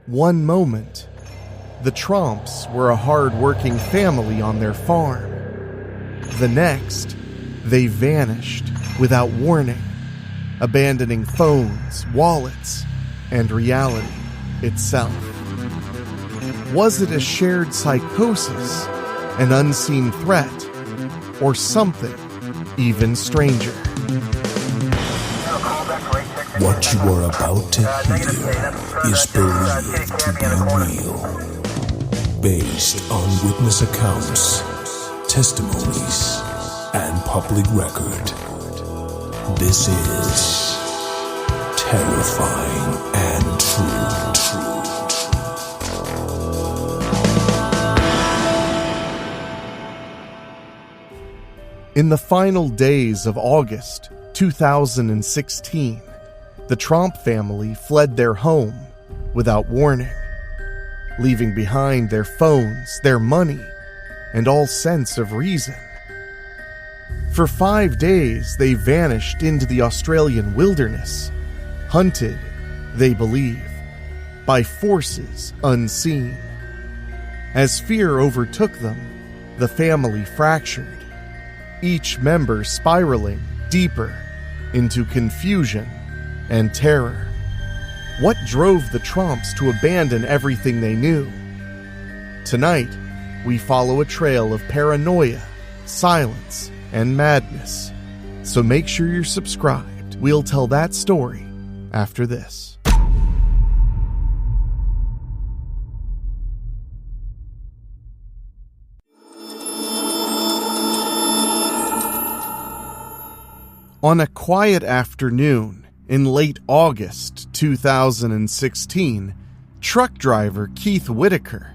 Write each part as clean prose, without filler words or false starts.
One moment, the Tromps were a hardworking family on their farm. The next, they vanished without warning, abandoning phones, wallets, and reality itself. Was it a shared psychosis, an unseen threat, or something even stranger? What you are about to hear is believed to be real, based on witness accounts, testimonies, and public record. This is terrifying and true. In the final days of August 2016, the Tromp family fled their home without warning, leaving behind their phones, their money, and all sense of reason. For 5 days, they vanished into the Australian wilderness, hunted, they believe, by forces unseen. As fear overtook them, the family fractured, each member spiraling deeper into confusion and terror. What drove the Tromps to abandon everything they knew? Tonight, we follow a trail of paranoia, silence, and madness. So make sure you're subscribed. We'll tell that story after this. On a quiet afternoon in late August 2016, truck driver Keith Whitaker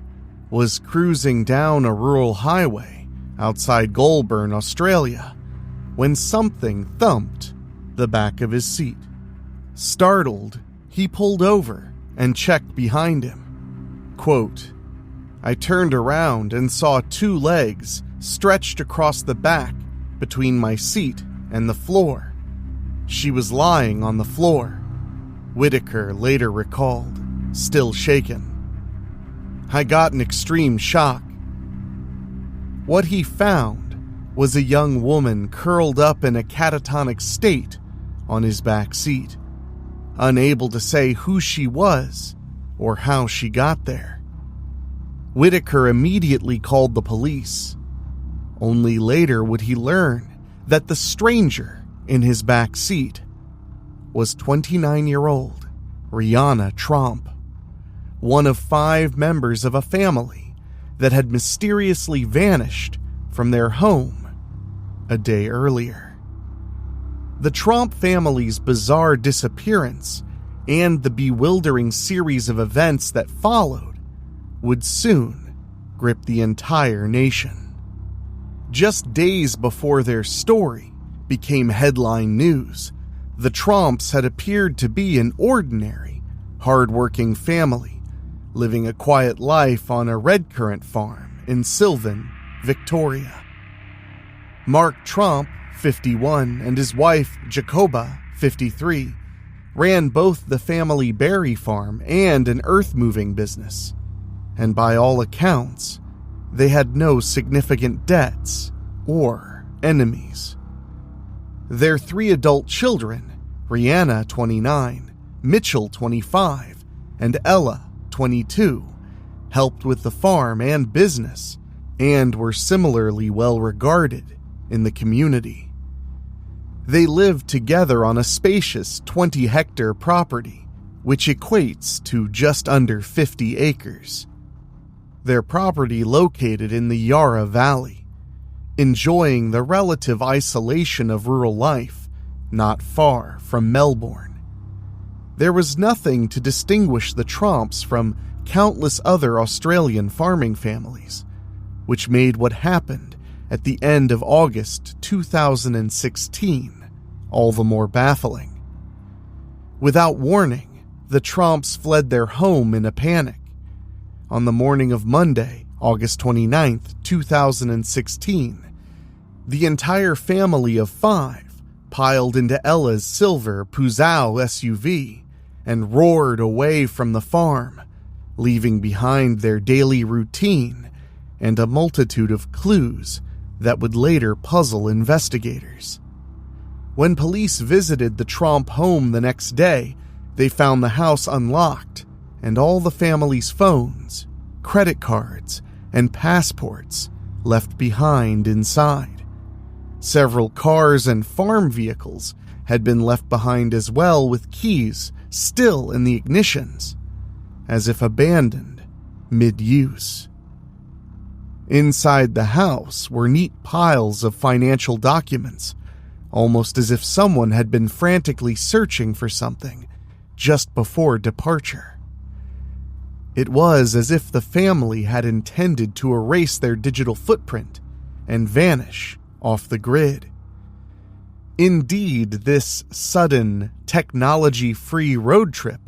was cruising down a rural highway outside Goulburn, Australia, when something thumped the back of his seat. Startled, he pulled over and checked behind him. Quote, "I turned around and saw 2 legs stretched across the back between my seat and the floor. She was lying on the floor," Whitaker later recalled, still shaken. "I got an extreme shock." What he found was a young woman curled up in a catatonic state on his back seat, unable to say who she was or how she got there. Whitaker immediately called the police. Only later would he learn that the stranger in his back seat was 29-year-old Rihanna Tromp, one of 5 members of a family that had mysteriously vanished from their home a day earlier. The Tromp family's bizarre disappearance and the bewildering series of events that followed would soon grip the entire nation. Just days before their story became headline news, the Tromps had appeared to be an ordinary, hardworking family, living a quiet life on a red currant farm in Sylvan, Victoria. Mark Tromp, 51, and his wife, Jacoba, 53, ran both the family berry farm and an earth-moving business, and by all accounts, they had no significant debts or enemies. Their 3 adult children, Rihanna, 29, Mitchell, 25, and Ella, 22, helped with the farm and business, and were similarly well regarded in the community. They lived together on a spacious 20-hectare property, which equates to just under 50 acres. Their property located in the Yarra Valley, enjoying the relative isolation of rural life, not far from Melbourne. There was nothing to distinguish the Tromps from countless other Australian farming families, which made what happened at the end of August 2016 all the more baffling. Without warning, the Tromps fled their home in a panic. On the morning of Monday, August 29th, 2016, the entire family of 5 piled into Ella's silver Puzao SUV and roared away from the farm, leaving behind their daily routine and a multitude of clues that would later puzzle investigators. When police visited the Tromp home the next day, they found the house unlocked and all the family's phones, credit cards, and passports left behind inside. Several cars and farm vehicles had been left behind as well, with keys still in the ignitions, as if abandoned mid-use. Inside the house were neat piles of financial documents, almost as if someone had been frantically searching for something just before departure. It was as if the family had intended to erase their digital footprint and vanish off the grid. Indeed, this sudden, technology-free road trip,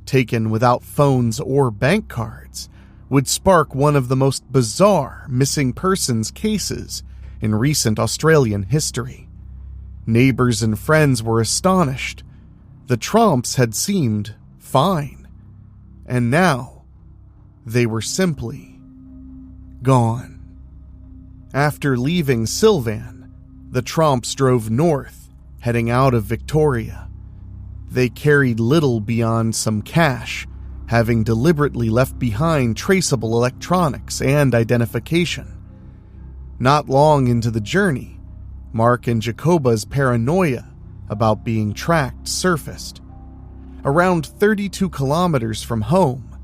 taken without phones or bank cards, would spark one of the most bizarre missing persons cases in recent Australian history. Neighbors and friends were astonished. The Tromps had seemed fine, and now they were simply gone. After leaving Sylvan, the Tromps drove north, heading out of Victoria. They carried little beyond some cash, having deliberately left behind traceable electronics and identification. Not long into the journey, Mark and Jacoba's paranoia about being tracked surfaced. Around 32 kilometers from home,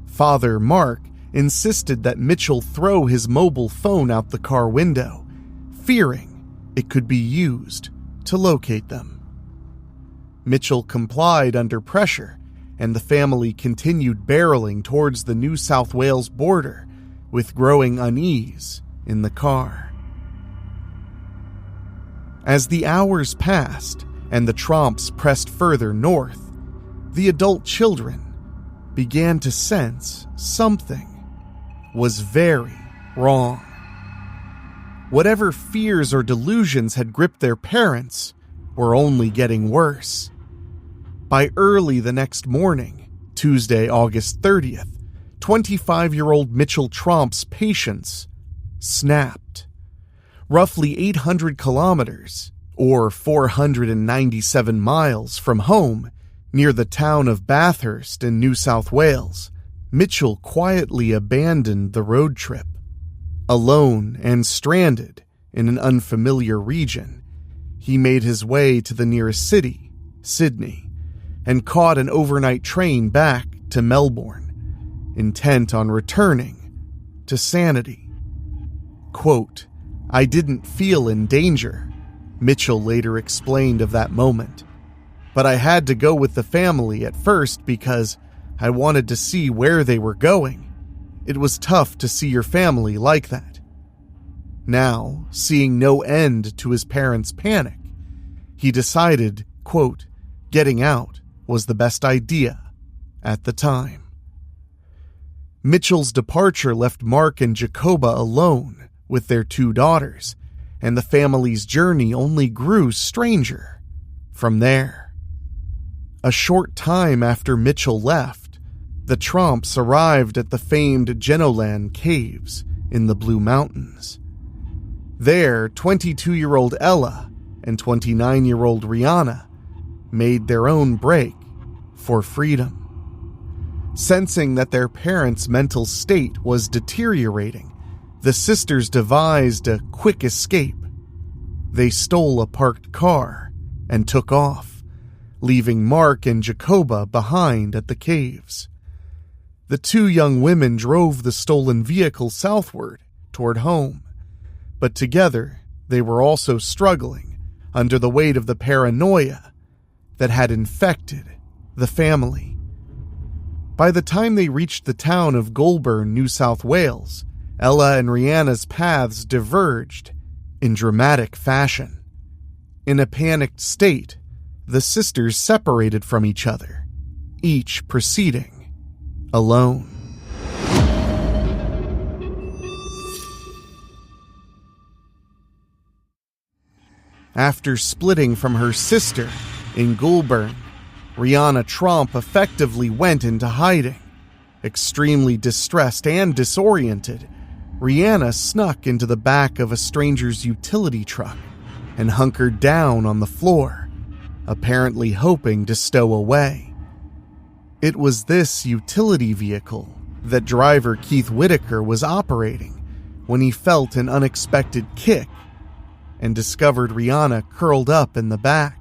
Father Mark insisted that Mitchell throw his mobile phone out the car window, fearing it could be used to locate them. Mitchell complied under pressure, and the family continued barreling towards the New South Wales border with growing unease in the car. As the hours passed and the Tromps pressed further north, the adult children began to sense something was very wrong. Whatever fears or delusions had gripped their parents were only getting worse. By early the next morning, Tuesday, August 30th, 25-year-old Mitchell Tromp's patience snapped. Roughly 800 kilometers, or 497 miles from home, near the town of Bathurst in New South Wales, Mitchell quietly abandoned the road trip. Alone and stranded in an unfamiliar region, he made his way to the nearest city, Sydney, and caught an overnight train back to Melbourne, intent on returning to sanity. Quote, "I didn't feel in danger," Mitchell later explained of that moment, "but I had to go with the family at first because I wanted to see where they were going. It was tough to see your family like that." Now, seeing no end to his parents' panic, he decided, quote, getting out was the best idea at the time. Mitchell's departure left Mark and Jacoba alone with their two daughters, and the family's journey only grew stranger from there. A short time after Mitchell left, the Tromps arrived at the famed Genolan Caves in the Blue Mountains. There, 22-year-old Ella and 29-year-old Rihanna made their own break for freedom. Sensing that their parents' mental state was deteriorating, the sisters devised a quick escape. They stole a parked car and took off, leaving Mark and Jacoba behind at the caves. The two young women drove the stolen vehicle southward toward home, but together they were also struggling under the weight of the paranoia that had infected the family. By the time they reached the town of Goulburn, New South Wales, Ella and Rihanna's paths diverged in dramatic fashion. In a panicked state, the sisters separated from each other, each proceeding alone. After splitting from her sister in Goulburn, Rihanna Tromp effectively went into hiding. Extremely distressed and disoriented, Rihanna snuck into the back of a stranger's utility truck and hunkered down on the floor, apparently hoping to stow away. It was this utility vehicle that driver Keith Whitaker was operating when he felt an unexpected kick and discovered Rihanna curled up in the back.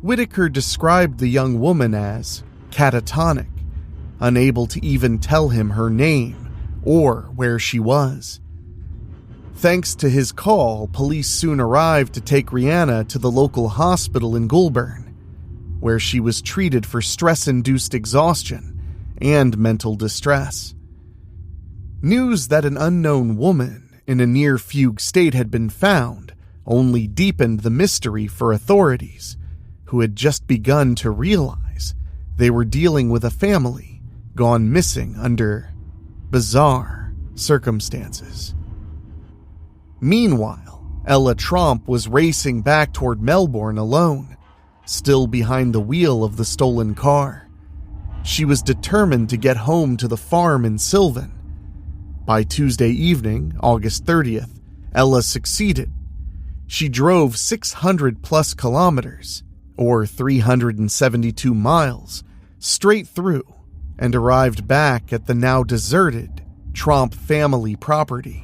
Whitaker described the young woman as catatonic, unable to even tell him her name or where she was. Thanks to his call, police soon arrived to take Rihanna to the local hospital in Goulburn, where she was treated for stress-induced exhaustion and mental distress. News that an unknown woman in a near-fugue state had been found only deepened the mystery for authorities, who had just begun to realize they were dealing with a family gone missing under bizarre circumstances. Meanwhile, Ella Tromp was racing back toward Melbourne alone, still behind the wheel of the stolen car. She was determined to get home to the farm in Sylvan. By Tuesday evening, August 30th, Ella succeeded. She drove 600-plus kilometers, or 372 miles, straight through and arrived back at the now deserted Tromp family property.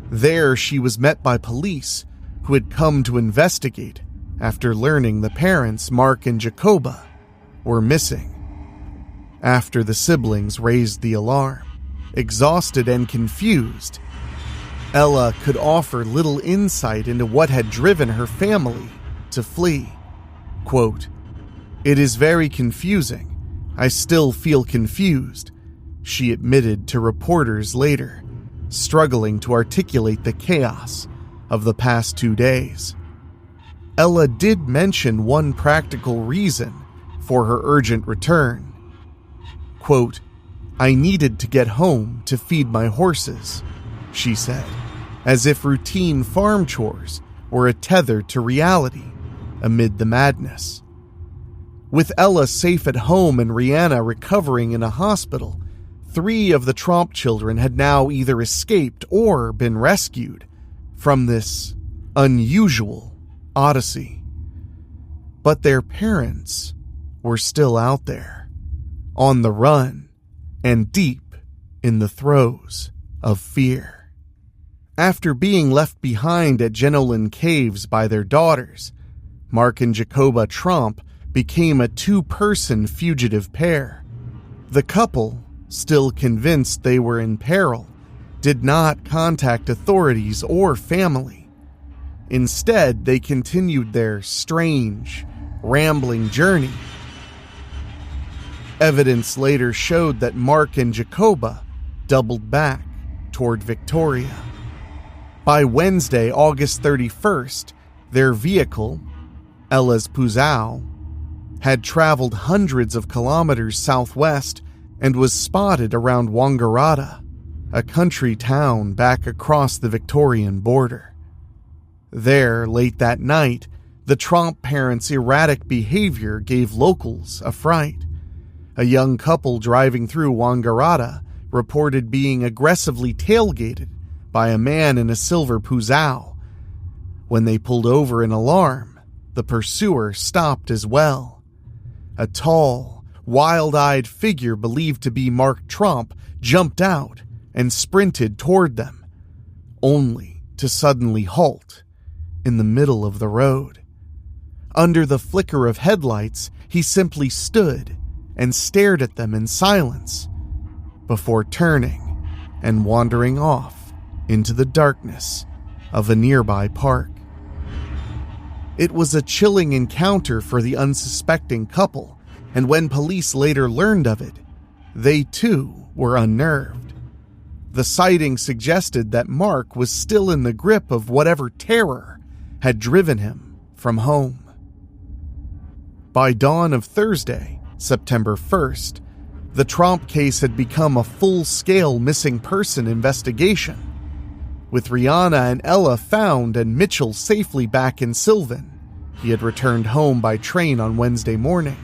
There, she was met by police who had come to investigate after learning the parents, Mark and Jacoba, were missing. After the siblings raised the alarm, exhausted and confused, Ella could offer little insight into what had driven her family to flee. Quote, "It is very confusing. I still feel confused," she admitted to reporters later, struggling to articulate the chaos of the past 2 days. Ella did mention one practical reason for her urgent return. Quote, "I needed to get home to feed my horses," she said, as if routine farm chores were a tether to reality amid the madness. With Ella safe at home and Rihanna recovering in a hospital, 3 of the Tromp children had now either escaped or been rescued from this unusual odyssey. But their parents were still out there, on the run and deep in the throes of fear. After being left behind at Jenolan Caves by their daughters, Mark and Jacoba Tromp became a 2-person fugitive pair. The couple, still convinced they were in peril, did not contact authorities or family. Instead, they continued their strange, rambling journey. Evidence later showed that Mark and Jacoba doubled back toward Victoria. By Wednesday, August 31st, their vehicle, Ella's Puzao, had traveled hundreds of kilometers southwest and was spotted around Wangaratta, a country town back across the Victorian border. There, late that night, the Tromp parents' erratic behavior gave locals a fright. A young couple driving through Wangaratta reported being aggressively tailgated by a man in a silver Puzao. When they pulled over in alarm, the pursuer stopped as well. A tall, wild-eyed figure believed to be Mark Tromp jumped out and sprinted toward them, only to suddenly halt in the middle of the road. Under the flicker of headlights, he simply stood and stared at them in silence before turning and wandering off into the darkness of a nearby park. It was a chilling encounter for the unsuspecting couple, and when police later learned of it, they too were unnerved. The sighting suggested that Mark was still in the grip of whatever terror had driven him from home. By dawn of Thursday, September 1st, the Tromp case had become a full-scale missing person investigation. With Rihanna and Ella found and Mitchell safely back in Sylvan, he had returned home by train on Wednesday morning,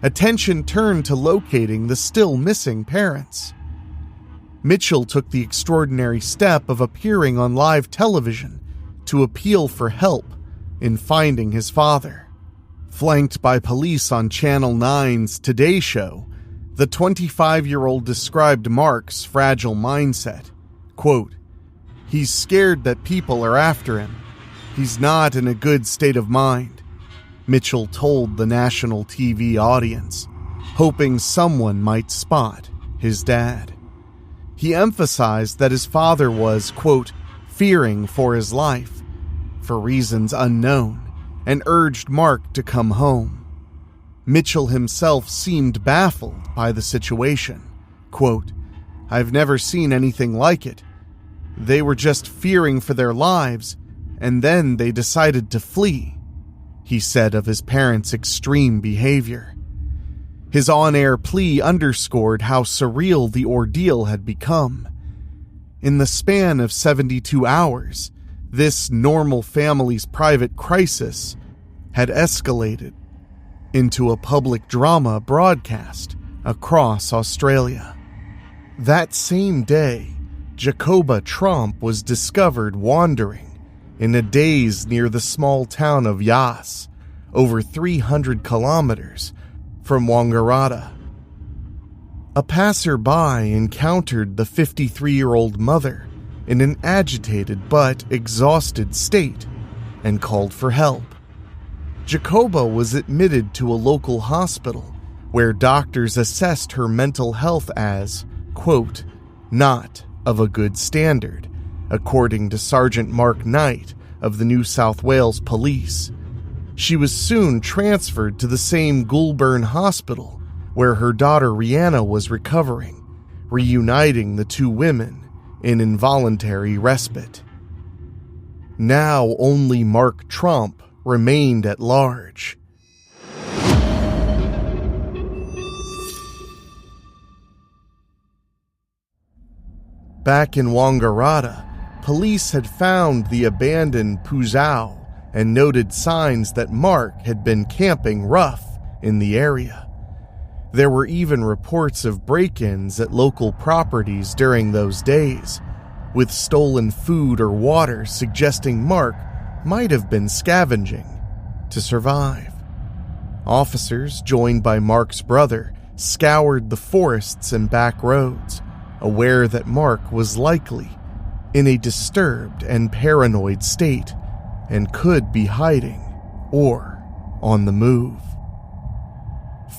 attention turned to locating the still missing parents. Mitchell took the extraordinary step of appearing on live television to appeal for help in finding his father. Flanked by police on Channel 9's Today Show, the 25-year-old described Mark's fragile mindset. Quote, "He's scared that people are after him. He's not in a good state of mind," Mitchell told the national TV audience, hoping someone might spot his dad. He emphasized that his father was, quote, "fearing for his life," for reasons unknown, and urged Mark to come home. Mitchell himself seemed baffled by the situation. Quote, "I've never seen anything like it. They were just fearing for their lives, and then they decided to flee," he said of his parents' extreme behavior. His on-air plea underscored how surreal the ordeal had become. In the span of 72 hours, this normal family's private crisis had escalated into a public drama broadcast across Australia. That same day, Jacoba Tromp was discovered wandering in a daze near the small town of Yass, over 300 kilometers from Wangaratta. A passerby encountered the 53-year-old mother in an agitated but exhausted state and called for help. Jacoba was admitted to a local hospital where doctors assessed her mental health as, quote, "not of a good standard," according to Sergeant Mark Knight of the New South Wales Police. She was soon transferred to the same Goulburn hospital where her daughter Rihanna was recovering, reuniting the two women in involuntary respite. Now only Mark Tromp remained at large. Back in Wangaratta, police had found the abandoned Puzhou and noted signs that Mark had been camping rough in the area. There were even reports of break-ins at local properties during those days, with stolen food or water suggesting Mark might have been scavenging to survive. Officers, joined by Mark's brother, scoured the forests and back roads, aware that Mark was likely in a disturbed and paranoid state and could be hiding or on the move.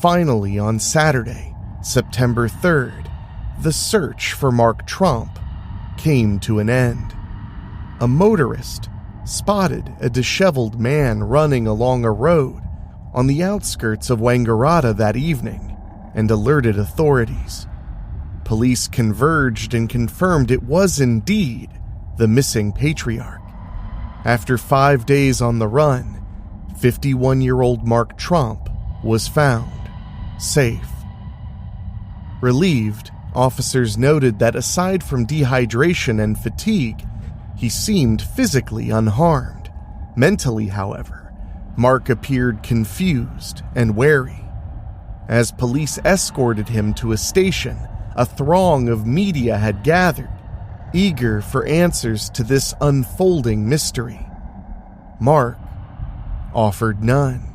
Finally, on Saturday, September 3rd, the search for Mark Tromp came to an end. A motorist spotted a disheveled man running along a road on the outskirts of Wangaratta that evening and alerted authorities. Police converged and confirmed it was indeed the missing patriarch. After 5 days on the run, 51-year-old Mark Tromp was found safe. Relieved, officers noted that aside from dehydration and fatigue, he seemed physically unharmed. Mentally, however, Mark appeared confused and wary. As police escorted him to a station, a throng of media had gathered, eager for answers to this unfolding mystery. Mark offered none.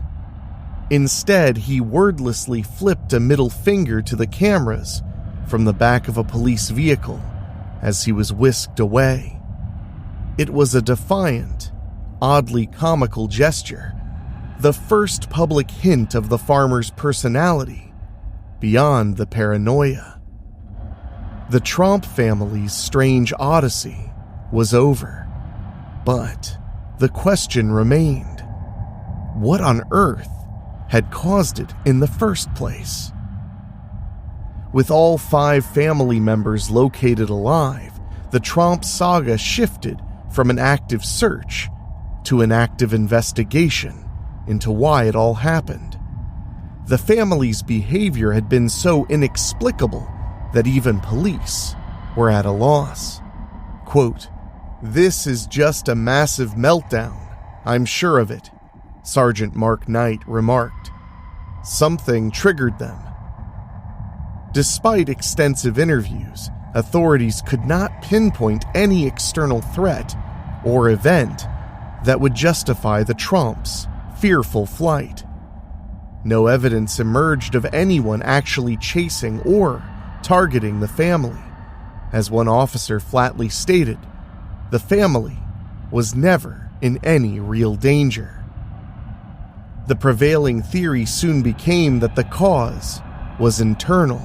Instead, he wordlessly flipped a middle finger to the cameras from the back of a police vehicle as he was whisked away. It was a defiant, oddly comical gesture, the first public hint of the farmer's personality, beyond the paranoia. The Tromp family's strange odyssey was over, but the question remained: what on earth had caused it in the first place? With all 5 family members located alive, the Tromp saga shifted from an active search to an active investigation into why it all happened. The family's behavior had been so inexplicable that even police were at a loss. Quote, "This is just a massive meltdown, I'm sure of it," Sergeant Mark Knight remarked. Something triggered them. Despite extensive interviews, authorities could not pinpoint any external threat or event that would justify the Tromps' fearful flight. No evidence emerged of anyone actually chasing or targeting the family. As one officer flatly stated, the family was never in any real danger. The prevailing theory soon became that the cause was internal,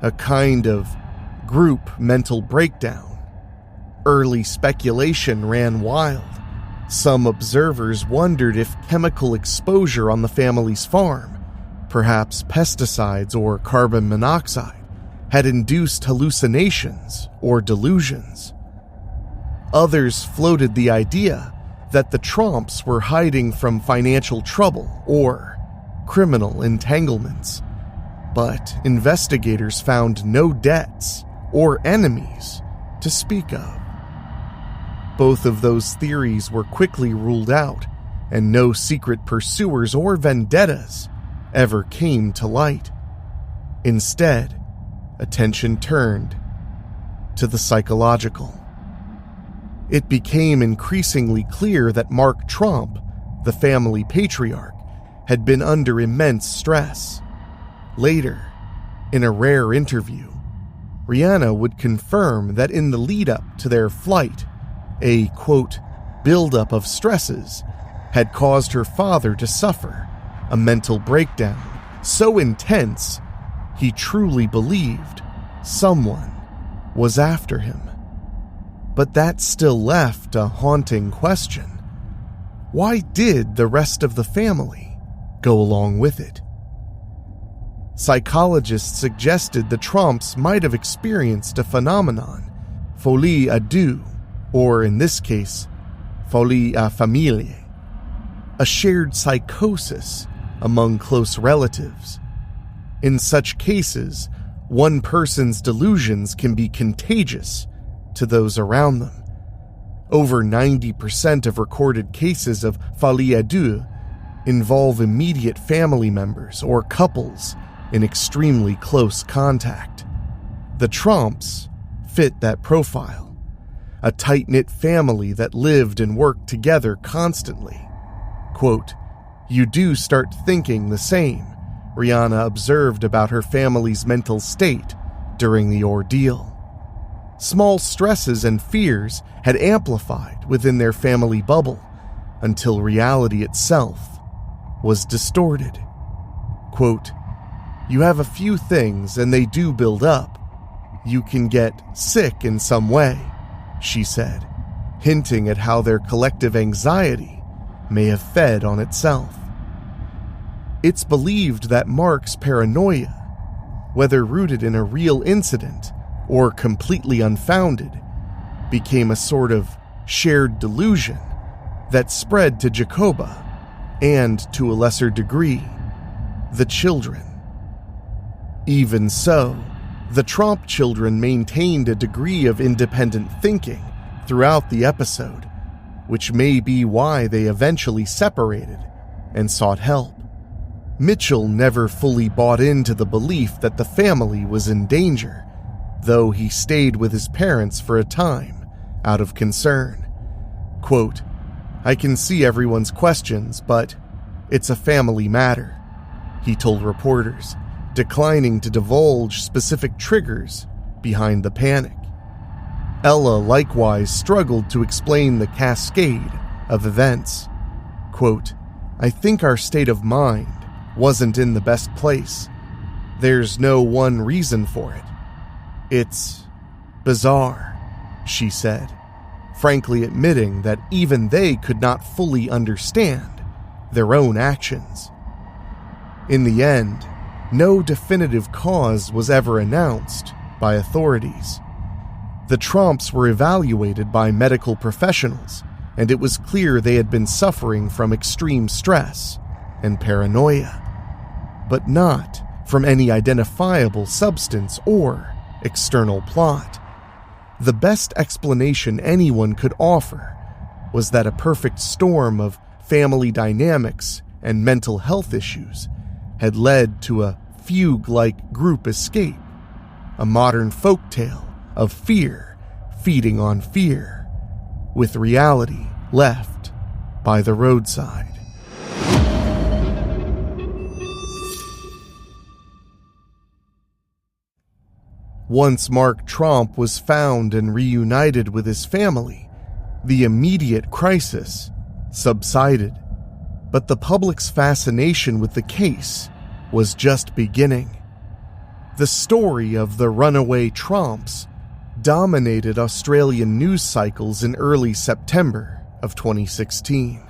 a kind of group mental breakdown. Early speculation ran wild. Some observers wondered if chemical exposure on the family's farm, perhaps pesticides or carbon monoxide, had induced hallucinations or delusions. Others floated the idea that the Tromps were hiding from financial trouble or criminal entanglements, but investigators found no debts or enemies to speak of. Both of those theories were quickly ruled out, and no secret pursuers or vendettas ever came to light. Instead, attention turned to the psychological. It became increasingly clear that Mark Tromp, the family patriarch, had been under immense stress. Later, in a rare interview, Rihanna would confirm that in the lead-up to their flight, a, quote, buildup of stresses had caused her father to suffer a mental breakdown so intense he truly believed someone was after him. But that still left a haunting question. Why did the rest of the family go along with it? Psychologists suggested the Tromps might have experienced a phenomenon, folie à deux, or in this case, folie à famille, a shared psychosis among close relatives. In such cases, one person's delusions can be contagious to those around them. Over 90% of recorded cases of folie à deux involve immediate family members or couples in extremely close contact. The Tromps fit that profile. A tight-knit family that lived and worked together constantly. Quote, "You do start thinking the same," Rihanna observed about her family's mental state during the ordeal. Small stresses and fears had amplified within their family bubble until reality itself was distorted. Quote, "You have a few things and they do build up. You can get sick in some way," she said, hinting at how their collective anxiety may have fed on itself. It's believed that Mark's paranoia, whether rooted in a real incident or completely unfounded, became a sort of shared delusion that spread to Jacoba and, to a lesser degree, the children. Even so, the Tromp children maintained a degree of independent thinking throughout the episode, which may be why they eventually separated and sought help. Mitchell never fully bought into the belief that the family was in danger, though he stayed with his parents for a time out of concern. Quote, "I can see everyone's questions, but it's a family matter," he told reporters, declining to divulge specific triggers behind the panic. Ella likewise struggled to explain the cascade of events. Quote, "I think our state of mind wasn't in the best place. There's no one reason for it. It's bizarre," she said, frankly admitting that even they could not fully understand their own actions. In the end, no definitive cause was ever announced by authorities. The Tromps were evaluated by medical professionals, and it was clear they had been suffering from extreme stress and paranoia, but not from any identifiable substance or external plot. The best explanation anyone could offer was that a perfect storm of family dynamics and mental health issues had led to a fugue-like group escape, a modern folktale of fear feeding on fear, with reality left by the roadside. Once Mark Tromp was found and reunited with his family, the immediate crisis subsided. But the public's fascination with the case was just beginning. The story of the runaway Tromps dominated Australian news cycles in early September of 2016.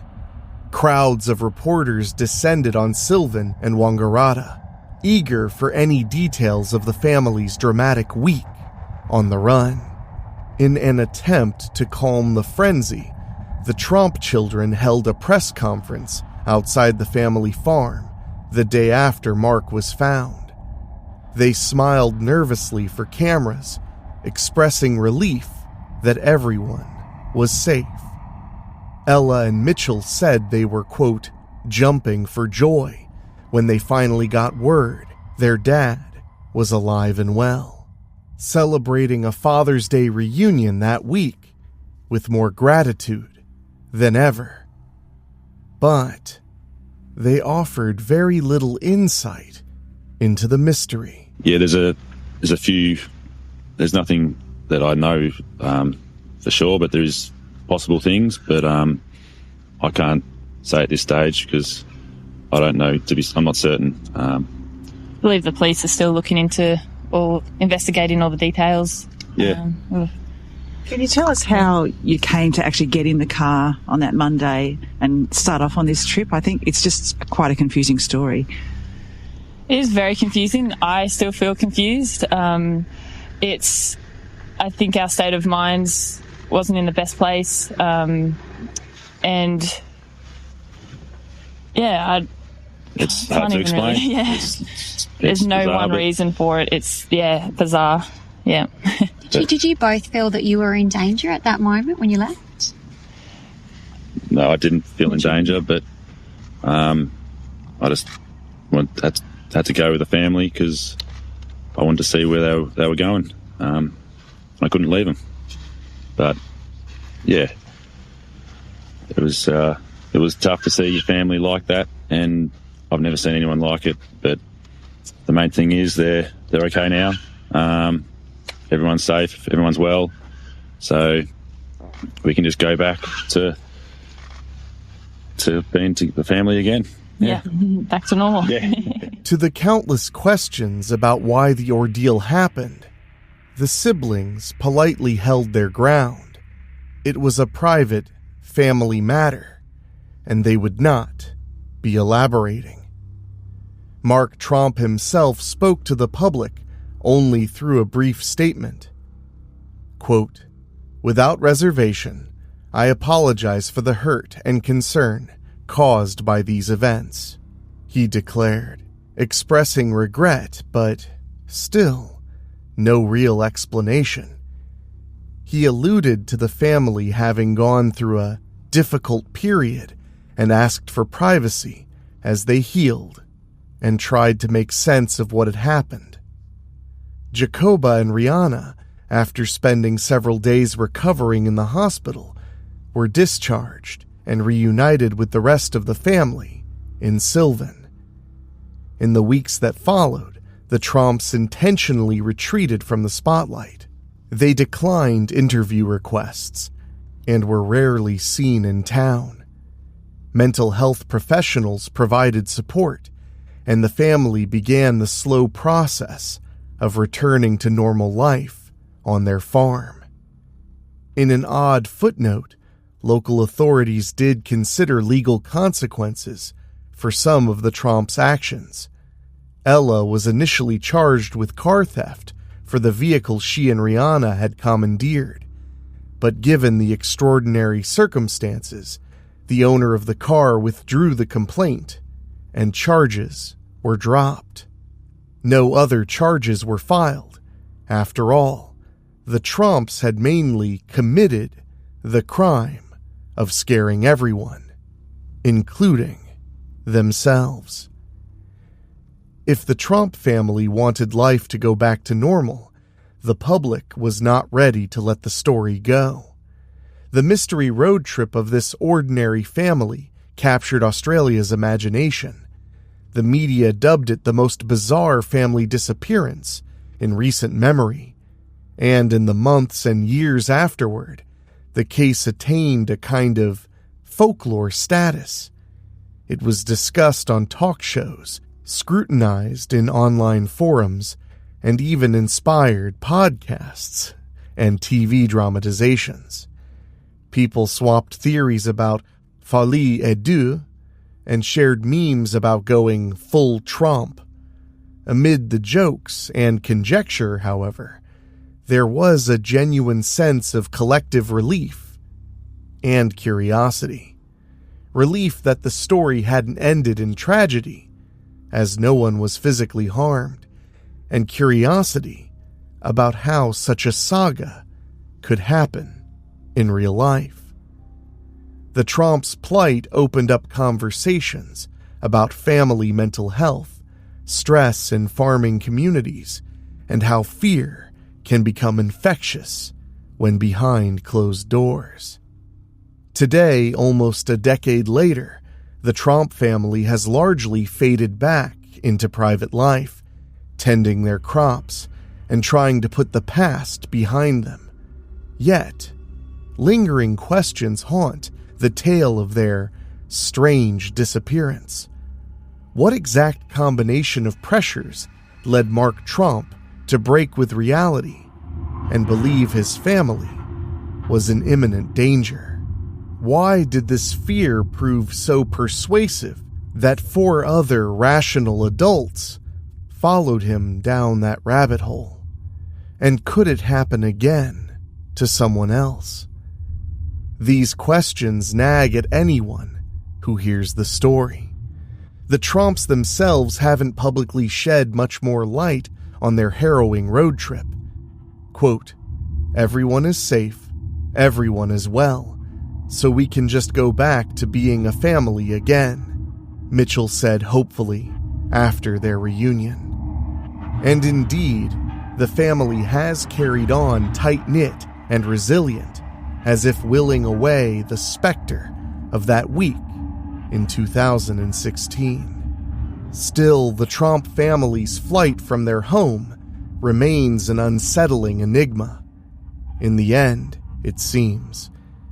Crowds of reporters descended on Sylvan and Wangaratta, eager for any details of the family's dramatic week on the run. In an attempt to calm the frenzy, the Tromp children held a press conference outside the family farm the day after Mark was found. They smiled nervously for cameras, expressing relief that everyone was safe. Ella and Mitchell said they were, quote, jumping for joy when they finally got word their dad was alive and well, celebrating a Father's Day reunion that week with more gratitude than ever. But they offered very little insight into the mystery. Yeah, there's nothing that I know for sure, but there's possible things, but I can't say at this stage because I don't know. I'm not certain. I believe the police are still looking into or investigating all the details. Yeah. Can you tell us how you came to actually get in the car on that Monday and start off on this trip? I think it's just quite a confusing story. It is very confusing. I still feel confused. I think our state of minds wasn't in the best place. It's hard to explain. Really, there's no bizarre, one reason for it. It's, bizarre. Yeah. Did you both feel that you were in danger at that moment when you left? No, I didn't feel in danger, but I just had to go with the family because I wanted to see where they were going. I couldn't leave them. But, yeah, it was tough to see your family like that, and I've never seen anyone like it. But the main thing is they're okay now. Everyone's safe, everyone's well, so we can just go back to being to the family again. Yeah, back to normal. Yeah. To the countless questions about why the ordeal happened, the siblings politely held their ground. It was a private family matter, and they would not be elaborating. Mark Tromp himself spoke to the public only through a brief statement. Quote, "Without reservation, I apologize for the hurt and concern caused by these events," he declared, expressing regret, but still no real explanation. He alluded to the family having gone through a difficult period and asked for privacy as they healed and tried to make sense of what had happened. Jacoba and Rihanna, after spending several days recovering in the hospital, were discharged and reunited with the rest of the family in Sylvan. In the weeks that followed, the Tromps intentionally retreated from the spotlight. They declined interview requests and were rarely seen in town. Mental health professionals provided support, and the family began the slow process of returning to normal life on their farm. In an odd footnote, local authorities did consider legal consequences for some of the Tromps' actions. Ella was initially charged with car theft for the vehicle she and Rihanna had commandeered, but given the extraordinary circumstances, the owner of the car withdrew the complaint, and charges were dropped. No other charges were filed. After all, the Tromps had mainly committed the crime of scaring everyone, including themselves. If the Tromp family wanted life to go back to normal, the public was not ready to let the story go. The mystery road trip of this ordinary family captured Australia's imagination. The media dubbed it the most bizarre family disappearance in recent memory, and in the months and years afterward, the case attained a kind of folklore status. It was discussed on talk shows, scrutinized in online forums, and even inspired podcasts and TV dramatizations. People swapped theories about folie à deux and shared memes about going full Tromp. Amid the jokes and conjecture, however, there was a genuine sense of collective relief and curiosity. Relief that the story hadn't ended in tragedy, as no one was physically harmed, and curiosity about how such a saga could happen in real life. The Tromps' plight opened up conversations about family mental health, stress in farming communities, and how fear can become infectious when behind closed doors. Today, almost a decade later, the Tromp family has largely faded back into private life, tending their crops and trying to put the past behind them. Yet, lingering questions haunt the tale of their strange disappearance. What exact combination of pressures led Mark Tromp to break with reality and believe his family was in imminent danger? Why did this fear prove so persuasive that 4 other rational adults followed him down that rabbit hole? And could it happen again to someone else? These questions nag at anyone who hears the story. The Tromps themselves haven't publicly shed much more light on their harrowing road trip. Quote, "Everyone is safe, everyone is well, so we can just go back to being a family again," Mitchell said hopefully after their reunion. And indeed, the family has carried on tight-knit and resilient, as if willing away the specter of that week in 2016. Still, the Tromp family's flight from their home remains an unsettling enigma. In the end, it seems,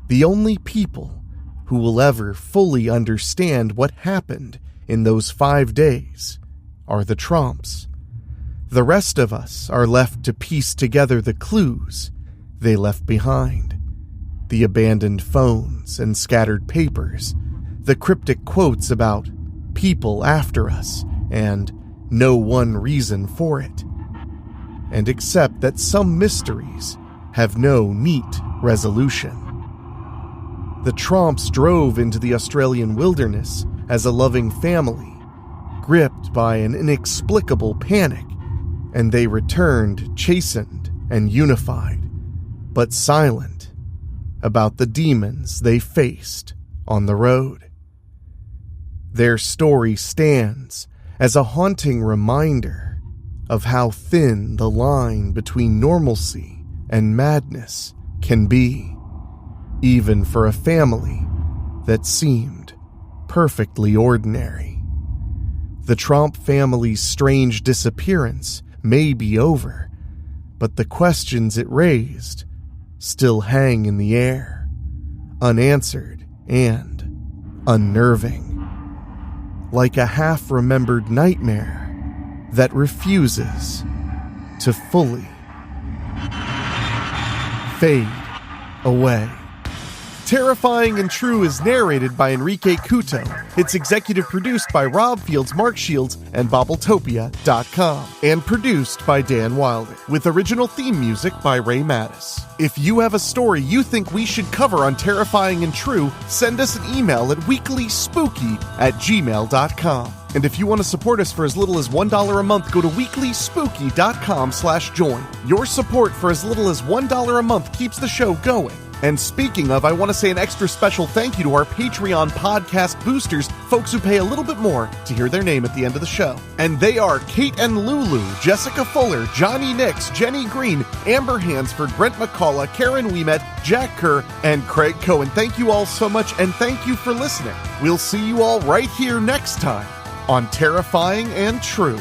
the only people who will ever fully understand what happened in those 5 days are the Tromps. The rest of us are left to piece together the clues they left behind. The abandoned phones and scattered papers, the cryptic quotes about people after us and no one reason for it. And accept that some mysteries have no neat resolution. The Tromps drove into the Australian wilderness as a loving family, gripped by an inexplicable panic, and they returned chastened and unified, but silent about the demons they faced on the road. Their story stands as a haunting reminder of how thin the line between normalcy and madness can be, even for a family that seemed perfectly ordinary. The Tromp family's strange disappearance may be over, but the questions it raised still hang in the air, unanswered and unnerving, like a half-remembered nightmare that refuses to fully fade away. Terrifying and True is narrated by Enrique Couto. It's executive produced by Rob Fields, Mark Shields, and Bobbletopia.com. And produced by Dan Wilder, with original theme music by Ray Mattis. If you have a story you think we should cover on Terrifying and True, send us an email at weeklyspooky@gmail.com. And if you want to support us for as little as $1 a month, go to weeklyspooky.com/join. Your support for as little as $1 a month keeps the show going And speaking of, I want to say an extra special thank you to our Patreon podcast boosters, folks who pay a little bit more to hear their name at the end of the show. And they are Kate and Lulu, Jessica Fuller, Johnny Nix, Jenny Green, Amber Hansford, Brent McCullough, Karen Weemet, Jack Kerr, and Craig Cohen. Thank you all so much, and thank you for listening. We'll see you all right here next time on Terrifying and True.